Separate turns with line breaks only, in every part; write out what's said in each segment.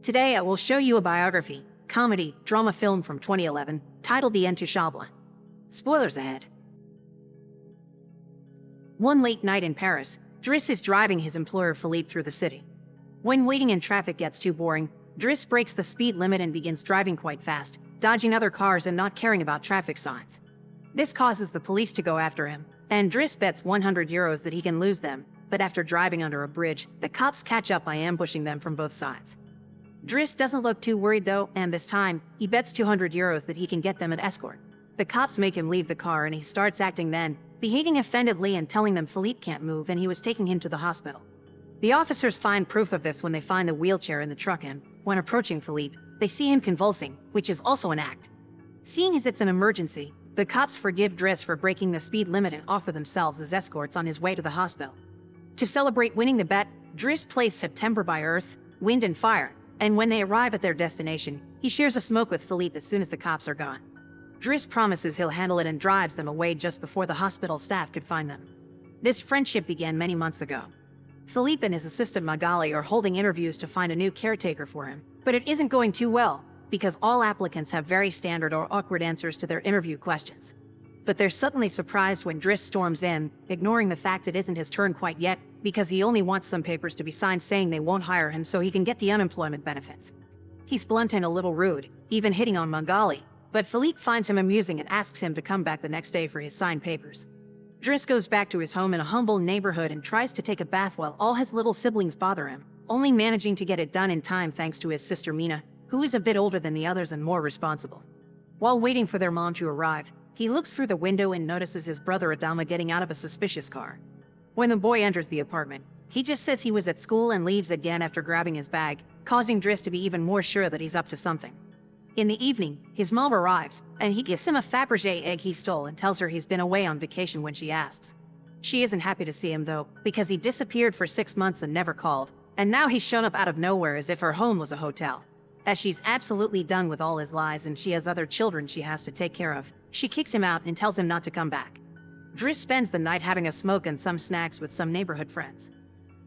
Today I will show you a biography, comedy, drama film from 2011, titled The Intouchables. Spoilers ahead. One late night in Paris, Driss is driving his employer Philippe through the city. When waiting in traffic gets too boring, Driss breaks the speed limit and begins driving quite fast, dodging other cars and not caring about traffic signs. This causes the police to go after him, and Driss bets €100 that he can lose them, but after driving under a bridge, the cops catch up by ambushing them from both sides. Driss doesn't look too worried though, and this time, he bets €200 that he can get them an escort. The cops make him leave the car and he starts acting then, behaving offendedly and telling them Philippe can't move and he was taking him to the hospital. The officers find proof of this when they find the wheelchair in the truck and, when approaching Philippe, they see him convulsing, which is also an act. Seeing as it's an emergency, the cops forgive Driss for breaking the speed limit and offer themselves as escorts on his way to the hospital. To celebrate winning the bet, Driss plays September by Earth, Wind and Fire, and when they arrive at their destination, he shares a smoke with Philippe as soon as the cops are gone. Driss promises he'll handle it and drives them away just before the hospital staff could find them. This friendship began many months ago. Philippe and his assistant Magali are holding interviews to find a new caretaker for him, but it isn't going too well, because all applicants have very standard or awkward answers to their interview questions. But they're suddenly surprised when Driss storms in, ignoring the fact it isn't his turn quite yet, because he only wants some papers to be signed saying they won't hire him so he can get the unemployment benefits. He's blunt and a little rude, even hitting on Magali, but Philippe finds him amusing and asks him to come back the next day for his signed papers. Driss goes back to his home in a humble neighborhood and tries to take a bath while all his little siblings bother him, only managing to get it done in time thanks to his sister Mina, who is a bit older than the others and more responsible. While waiting for their mom to arrive, he looks through the window and notices his brother Adama getting out of a suspicious car. When the boy enters the apartment, he just says he was at school and leaves again after grabbing his bag, causing Driss to be even more sure that he's up to something. In the evening, his mom arrives, and he gives him a Fabergé egg he stole and tells her he's been away on vacation when she asks. She isn't happy to see him though, because he disappeared for 6 months and never called, and now he's shown up out of nowhere as if her home was a hotel. As she's absolutely done with all his lies and she has other children she has to take care of, she kicks him out and tells him not to come back. Driss spends the night having a smoke and some snacks with some neighborhood friends.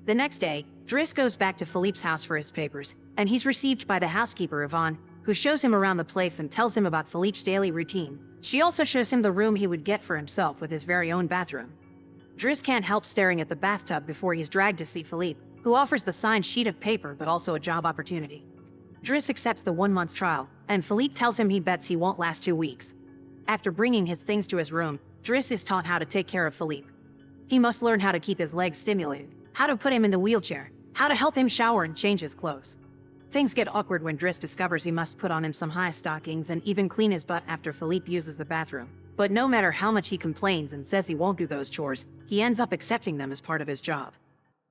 The next day, Driss goes back to Philippe's house for his papers, and he's received by the housekeeper Yvonne, who shows him around the place and tells him about Philippe's daily routine. She also shows him the room he would get for himself with his very own bathroom. Driss can't help staring at the bathtub before he's dragged to see Philippe, who offers the signed sheet of paper but also a job opportunity. Driss accepts the 1-month trial, and Philippe tells him he bets he won't last 2 weeks. After bringing his things to his room, Driss is taught how to take care of Philippe. He must learn how to keep his legs stimulated, how to put him in the wheelchair, how to help him shower and change his clothes. Things get awkward when Driss discovers he must put on him some high stockings and even clean his butt after Philippe uses the bathroom. But no matter how much he complains and says he won't do those chores, he ends up accepting them as part of his job.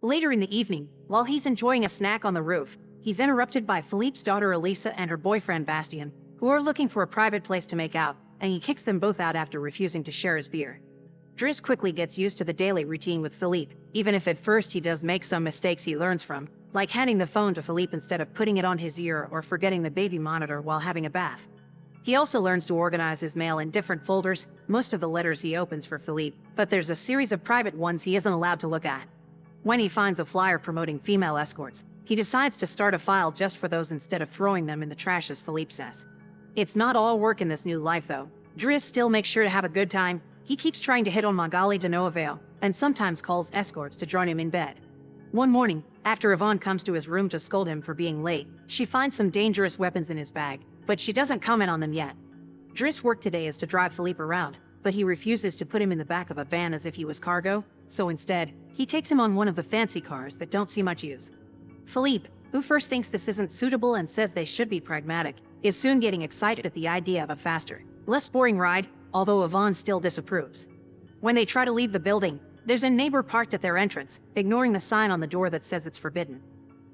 Later in the evening, while he's enjoying a snack on the roof, he's interrupted by Philippe's daughter Elisa and her boyfriend Bastien, who are looking for a private place to make out, and he kicks them both out after refusing to share his beer. Driss quickly gets used to the daily routine with Philippe, even if at first he does make some mistakes he learns from, like handing the phone to Philippe instead of putting it on his ear or forgetting the baby monitor while having a bath. He also learns to organize his mail in different folders, most of the letters he opens for Philippe, but there's a series of private ones he isn't allowed to look at. When he finds a flyer promoting female escorts, he decides to start a file just for those instead of throwing them in the trash as Philippe says. It's not all work in this new life though. Driss still makes sure to have a good time. He keeps trying to hit on Magali to no avail, and sometimes calls escorts to join him in bed. One morning, after Yvonne comes to his room to scold him for being late, she finds some dangerous weapons in his bag, but she doesn't comment on them yet. Driss' work today is to drive Philippe around, but he refuses to put him in the back of a van as if he was cargo, so instead, he takes him on one of the fancy cars that don't see much use. Philippe, who first thinks this isn't suitable and says they should be pragmatic, is soon getting excited at the idea of a faster, less boring ride, although Yvonne still disapproves. When they try to leave the building, there's a neighbor parked at their entrance, ignoring the sign on the door that says it's forbidden.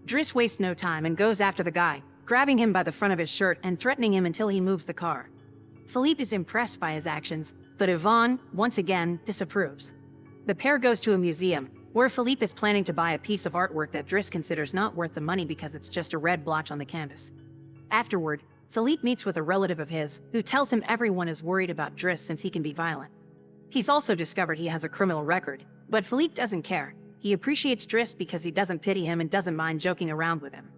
Driss wastes no time and goes after the guy, grabbing him by the front of his shirt and threatening him until he moves the car. Philippe is impressed by his actions, but Yvonne, once again, disapproves. The pair goes to a museum, where Philippe is planning to buy a piece of artwork that Driss considers not worth the money because it's just a red blotch on the canvas. Afterward, Philippe meets with a relative of his, who tells him everyone is worried about Driss since he can be violent. He's also discovered he has a criminal record, but Philippe doesn't care. He appreciates Driss because he doesn't pity him and doesn't mind joking around with him.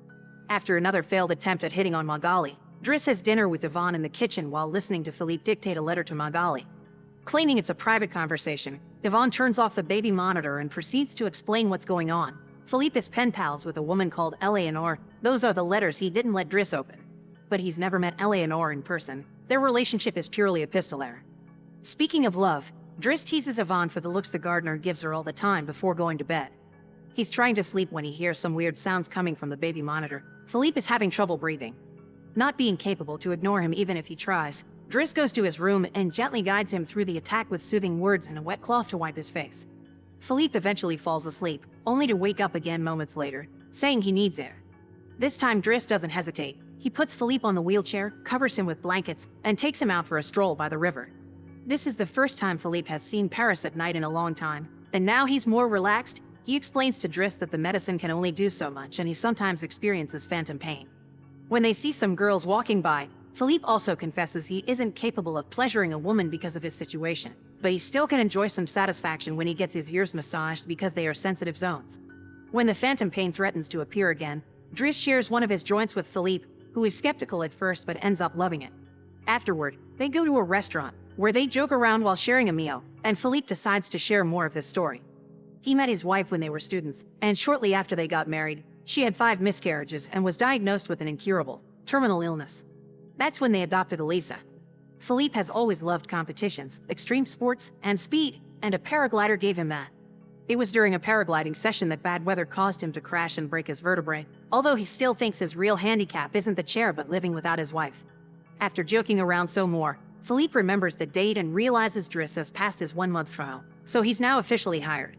After another failed attempt at hitting on Magali, Driss has dinner with Yvonne in the kitchen while listening to Philippe dictate a letter to Magali. Claiming it's a private conversation, Yvonne turns off the baby monitor and proceeds to explain what's going on. Philippe is pen pals with a woman called Eleanor. Those are the letters he didn't let Driss open. But he's never met Eleanor in person. Their relationship is purely epistolary. Speaking of love, Driss teases Yvonne for the looks the gardener gives her all the time before going to bed. He's trying to sleep when he hears some weird sounds coming from the baby monitor. Philippe is having trouble breathing. Not being capable to ignore him even if he tries, Driss goes to his room and gently guides him through the attack with soothing words and a wet cloth to wipe his face. Philippe eventually falls asleep, only to wake up again moments later, saying he needs air. This time Driss doesn't hesitate. He puts Philippe on the wheelchair, covers him with blankets, and takes him out for a stroll by the river. This is the first time Philippe has seen Paris at night in a long time, and now he's more relaxed. He explains to Driss that the medicine can only do so much and he sometimes experiences phantom pain. When they see some girls walking by, Philippe also confesses he isn't capable of pleasuring a woman because of his situation, but he still can enjoy some satisfaction when he gets his ears massaged because they are sensitive zones. When the phantom pain threatens to appear again, Driss shares one of his joints with Philippe, who is skeptical at first but ends up loving it. Afterward, they go to a restaurant, where they joke around while sharing a meal, and Philippe decides to share more of his story. He met his wife when they were students, and shortly after they got married, she had 5 miscarriages and was diagnosed with an incurable, terminal illness. That's when they adopted Elisa. Philippe has always loved competitions, extreme sports, and speed, and a paraglider gave him that. It was during a paragliding session that bad weather caused him to crash and break his vertebrae, although he still thinks his real handicap isn't the chair but living without his wife. After joking around some more, Philippe remembers the date and realizes Driss has passed his 1-month trial, so he's now officially hired.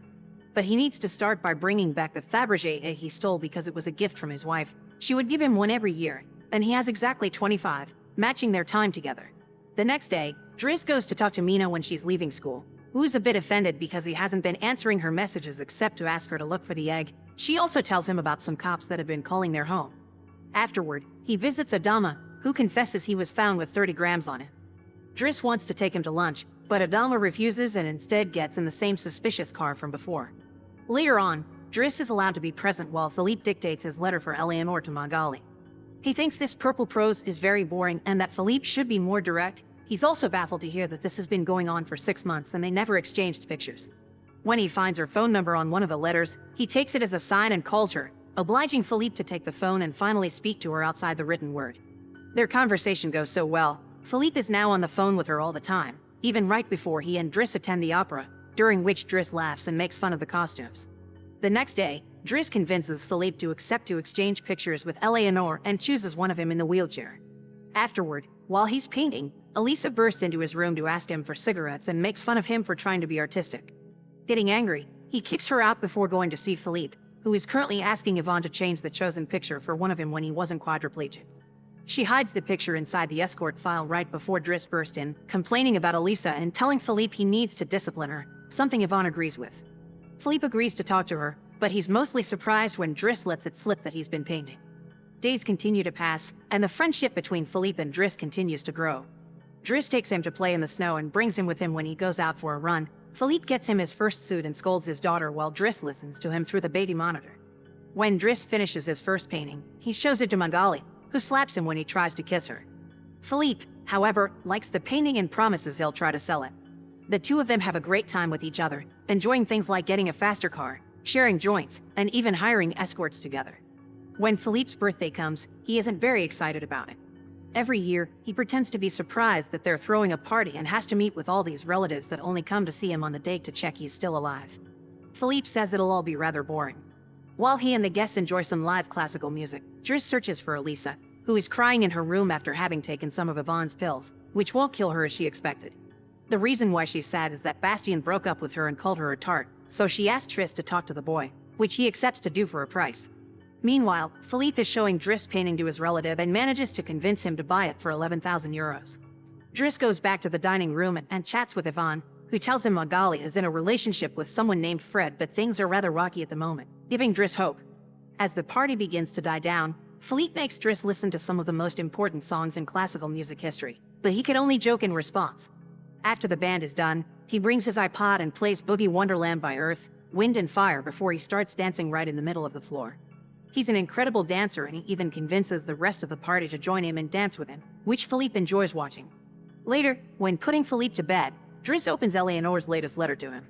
But he needs to start by bringing back the Fabergé he stole because it was a gift from his wife. She would give him one every year, and he has exactly 25, matching their time together. The next day, Driss goes to talk to Mina when she's leaving school, who's a bit offended because he hasn't been answering her messages except to ask her to look for the egg. She also tells him about some cops that have been calling their home. Afterward, he visits Adama, who confesses he was found with 30 grams on him. Driss wants to take him to lunch, but Adama refuses and instead gets in the same suspicious car from before. Later on, Driss is allowed to be present while Philippe dictates his letter for Eleanor to Magali. He thinks this purple prose is very boring and that Philippe should be more direct. He's also baffled to hear that this has been going on for 6 months and they never exchanged pictures. When he finds her phone number on one of the letters, he takes it as a sign and calls her, obliging Philippe to take the phone and finally speak to her outside the written word. Their conversation goes so well, Philippe is now on the phone with her all the time, even right before he and Driss attend the opera, during which Driss laughs and makes fun of the costumes. The next day, Driss convinces Philippe to accept to exchange pictures with Eleanor and chooses one of him in the wheelchair. Afterward, while he's painting, Elisa bursts into his room to ask him for cigarettes and makes fun of him for trying to be artistic. Getting angry, he kicks her out before going to see Philippe, who is currently asking Yvonne to change the chosen picture for one of him when he wasn't quadriplegic. She hides the picture inside the escort file right before Driss burst in, complaining about Elisa and telling Philippe he needs to discipline her, something Yvonne agrees with. Philippe agrees to talk to her, but he's mostly surprised when Driss lets it slip that he's been painting. Days continue to pass, and the friendship between Philippe and Driss continues to grow. Driss takes him to play in the snow and brings him with him when he goes out for a run. Philippe gets him his first suit and scolds his daughter while Driss listens to him through the baby monitor. When Driss finishes his first painting, he shows it to Magali, who slaps him when he tries to kiss her. Philippe, however, likes the painting and promises he'll try to sell it. The two of them have a great time with each other, enjoying things like getting a faster car, sharing joints, and even hiring escorts together. When Philippe's birthday comes, he isn't very excited about it. Every year, he pretends to be surprised that they're throwing a party and has to meet with all these relatives that only come to see him on the date to check he's still alive. Philippe says it'll all be rather boring. While he and the guests enjoy some live classical music, Driss searches for Elisa, who is crying in her room after having taken some of Yvonne's pills, which won't kill her as she expected. The reason why she's sad is that Bastien broke up with her and called her a tart, so she asked Driss to talk to the boy, which he accepts to do for a price. Meanwhile, Philippe is showing Driss painting to his relative and manages to convince him to buy it for 11,000 euros. Driss goes back to the dining room and chats with Yvonne, who tells him Magali is in a relationship with someone named Fred, but things are rather rocky at the moment, giving Driss hope. As the party begins to die down, Philippe makes Driss listen to some of the most important songs in classical music history, but he can only joke in response. After the band is done, he brings his iPod and plays Boogie Wonderland by Earth, Wind and Fire before he starts dancing right in the middle of the floor. He's an incredible dancer and he even convinces the rest of the party to join him and dance with him, which Philippe enjoys watching. Later, when putting Philippe to bed, Driss opens Eleanor's latest letter to him.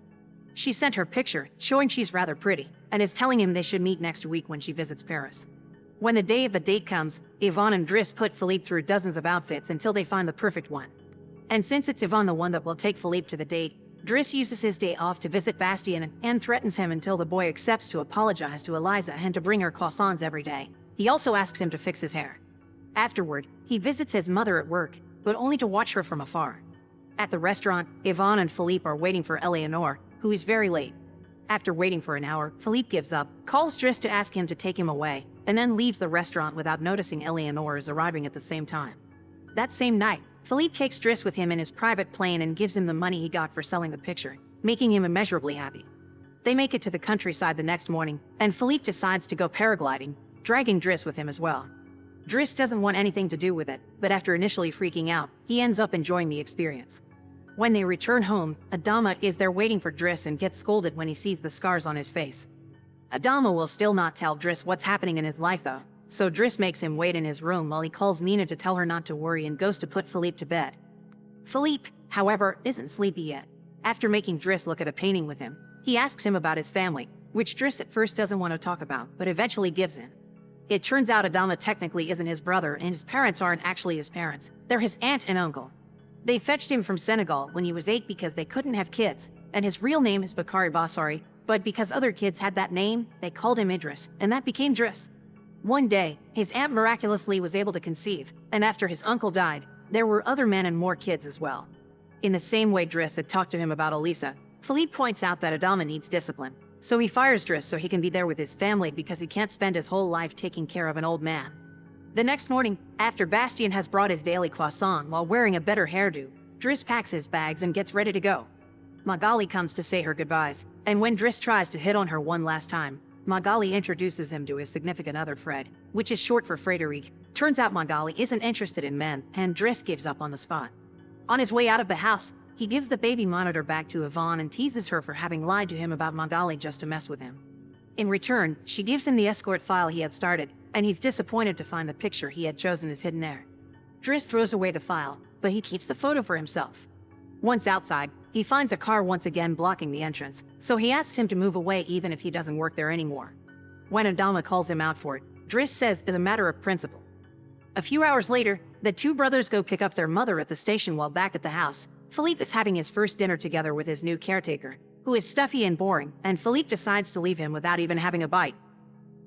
She sent her picture, showing she's rather pretty, and is telling him they should meet next week when she visits Paris. When the day of the date comes, Yvonne and Driss put Philippe through dozens of outfits until they find the perfect one. And since it's Yvonne the one that will take Philippe to the date, Driss uses his day off to visit Bastien and threatens him until the boy accepts to apologize to Eliza and to bring her croissants every day. He also asks him to fix his hair. Afterward, he visits his mother at work, but only to watch her from afar. At the restaurant, Yvonne and Philippe are waiting for Eleanor, who is very late. After waiting for an hour, Philippe gives up, calls Driss to ask him to take him away, and then leaves the restaurant without noticing Eleanor is arriving at the same time. That same night, Philippe takes Driss with him in his private plane and gives him the money he got for selling the picture, making him immeasurably happy. They make it to the countryside the next morning, and Philippe decides to go paragliding, dragging Driss with him as well. Driss doesn't want anything to do with it, but after initially freaking out, he ends up enjoying the experience. When they return home, Adama is there waiting for Driss and gets scolded when he sees the scars on his face. Adama will still not tell Driss what's happening in his life though, so Driss makes him wait in his room while he calls Nina to tell her not to worry and goes to put Philippe to bed. Philippe, however, isn't sleepy yet. After making Driss look at a painting with him, he asks him about his family, which Driss at first doesn't want to talk about, but eventually gives in. It turns out Adama technically isn't his brother and his parents aren't actually his parents, they're his aunt and uncle. They fetched him from Senegal when he was 8 because they couldn't have kids, and his real name is Bakari Bassari, but because other kids had that name, they called him Idris, and that became Driss. One day, his aunt miraculously was able to conceive, and after his uncle died, there were other men and more kids as well. In the same way Driss had talked to him about Elisa, Philippe points out that Adama needs discipline, so he fires Driss so he can be there with his family because he can't spend his whole life taking care of an old man. The next morning, after Bastien has brought his daily croissant while wearing a better hairdo, Driss packs his bags and gets ready to go. Magali comes to say her goodbyes, and when Driss tries to hit on her one last time, Magali introduces him to his significant other Fred, which is short for Frédéric. Turns out Magali isn't interested in men, and Driss gives up on the spot. On his way out of the house, he gives the baby monitor back to Yvonne and teases her for having lied to him about Magali just to mess with him. In return, she gives him the escort file he had started, and he's disappointed to find the picture he had chosen is hidden there. Driss throws away the file, but he keeps the photo for himself. Once outside, he finds a car once again blocking the entrance, so he asks him to move away even if he doesn't work there anymore. When Adama calls him out for it, Driss says it's a matter of principle. A few hours later, the two brothers go pick up their mother at the station while back at the house. Philippe is having his first dinner together with his new caretaker, who is stuffy and boring, and Philippe decides to leave him without even having a bite.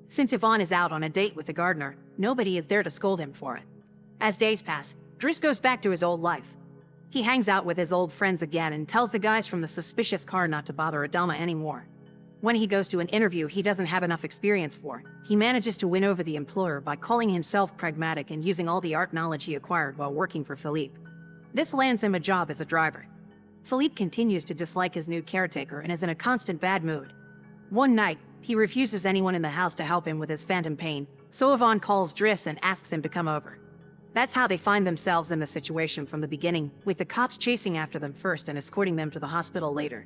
Since Yvonne is out on a date with the gardener, nobody is there to scold him for it. As days pass, Driss goes back to his old life. He hangs out with his old friends again and tells the guys from the suspicious car not to bother Adama anymore. When he goes to an interview he doesn't have enough experience for, he manages to win over the employer by calling himself pragmatic and using all the art knowledge he acquired while working for Philippe. This lands him a job as a driver. Philippe continues to dislike his new caretaker and is in a constant bad mood. One night, he refuses anyone in the house to help him with his phantom pain, so Yvonne calls Driss and asks him to come over. That's how they find themselves in the situation from the beginning, with the cops chasing after them first and escorting them to the hospital later.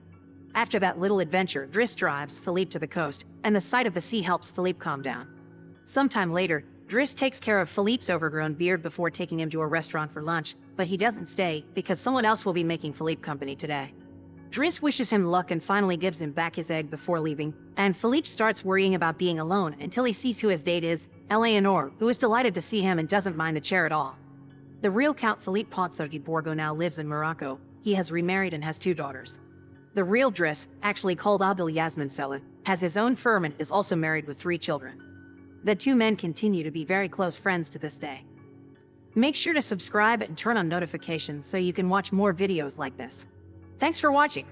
After that little adventure, Driss drives Philippe to the coast, and the sight of the sea helps Philippe calm down. Sometime later, Driss takes care of Philippe's overgrown beard before taking him to a restaurant for lunch, but he doesn't stay because someone else will be making Philippe company today. Driss wishes him luck and finally gives him back his egg before leaving, and Philippe starts worrying about being alone until he sees who his date is, Eleanor, who is delighted to see him and doesn't mind the chair at all. The real Count Philippe Pontserrat Borgo now lives in Morocco. He has remarried and has 2 daughters. The real Driss, actually called Abdel Yasmin Sella, has his own firm and is also married with 3 children. The 2 men continue to be very close friends to this day. Make sure to subscribe and turn on notifications so you can watch more videos like this. Thanks for watching.